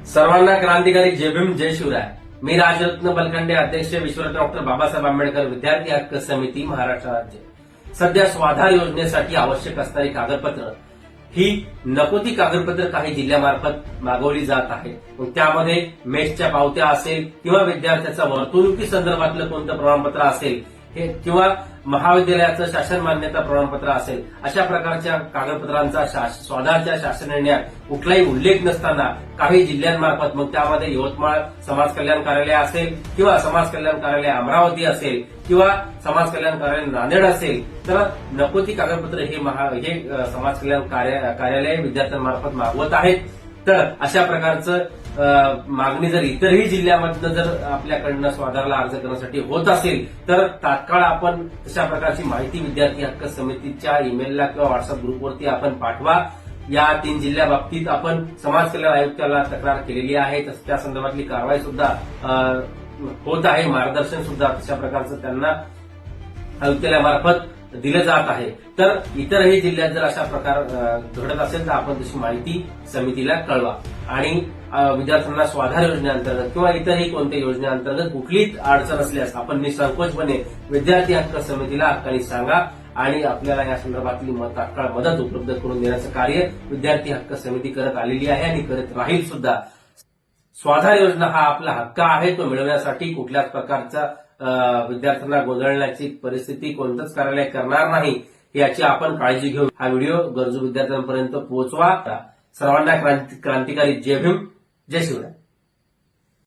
सर्वांना क्रांतिकारी जय भीम जय शिवराय. मी राजरत्न बलखंडे, अध्यक्ष विश्वरत्न डॉक्टर बाबासाहेब आंबेडकर विद्यार्थी हक्क समिती महाराष्ट्र राज्य. सध्या स्वाधार योजनेसाठी आवश्यक असणारी कागदपत्र ही नको ती कागदपत्र काही जिल्ह्यामार्फत मागवली जात आहे. मग त्यामध्ये मेसच्या पावत्या असेल किंवा विद्यार्थ्याचा वर्तणुकी संदर्भातलं कोणतं प्रमाणपत्र असेल हे किंवा महाविद्यालयाचं शासन मान्यता प्रमाणपत्र असेल, अशा प्रकारच्या कागदपत्रांचा स्वाधारच्या शासन निर्णयात कुठलाही उल्लेख नसताना काही जिल्ह्यांमार्फत, मग त्यामध्ये यवतमाळ समाज कल्याण कार्यालय असेल किंवा समाज कल्याण कार्यालय अमरावती असेल किंवा समाज कल्याण कार्यालय नांदेड असेल, तर नको ती कागदपत्र हे समाज कल्याण कार्यालय विद्यार्थ्यांमार्फत मागवत आहेत. तर अशा प्रकारचं मागणी जर इतरही जिल्ह्यामधनं जर आपल्याकडनं स्वाधारला अर्ज करण्यासाठी होत असेल तर तात्काळ आपण तशा प्रकारची माहिती विद्यार्थी हक्क समितीच्या ईमेलला किंवा व्हॉट्सअप ग्रुपवरती आपण पाठवा. या 3 जिल्ह्याबाबतीत आपण समाज कल्याण आयुक्ताला तक्रार केलेली आहे. त्या संदर्भातली कारवाई सुद्धा होत आहे, मार्गदर्शन सुद्धा तशा प्रकारचं त्यांना आयुक्तालयामार्फत दिलं जात आहे. तर इतरही जिल्ह्यात जर अशा प्रकार घडत असेल तर आपण तशी माहिती समितीला कळवा. आणि विद्यार्थ्यांना स्वाधार योजनेअंतर्गत किंवा इतरही कोणत्या योजनेअंतर्गत कुठलीच अडचण असल्यास आपण निसंकोचपणे विद्यार्थी हक्क समितीला हक्काने सांगा आणि आपल्याला या संदर्भातली तात्काळ मदत उपलब्ध करून देण्याचं कार्य विद्यार्थी हक्क समिती करत आलेली आहे आणि करत राहील सुद्धा. स्वाधार योजना हा आपला हक्क आहे, तो मिळवण्यासाठी कुठल्याच प्रकारचा विद्यार्थ्यांना गोंधळण्याची परिस्थिती कोणतंच कार्यालय करणार नाही याची आपण काळजी घेऊ. हा व्हिडिओ गरजू विद्यार्थ्यांपर्यंत पोहोचवा. सर्वांना क्रांतिकारी जय भीम जय शिवराय.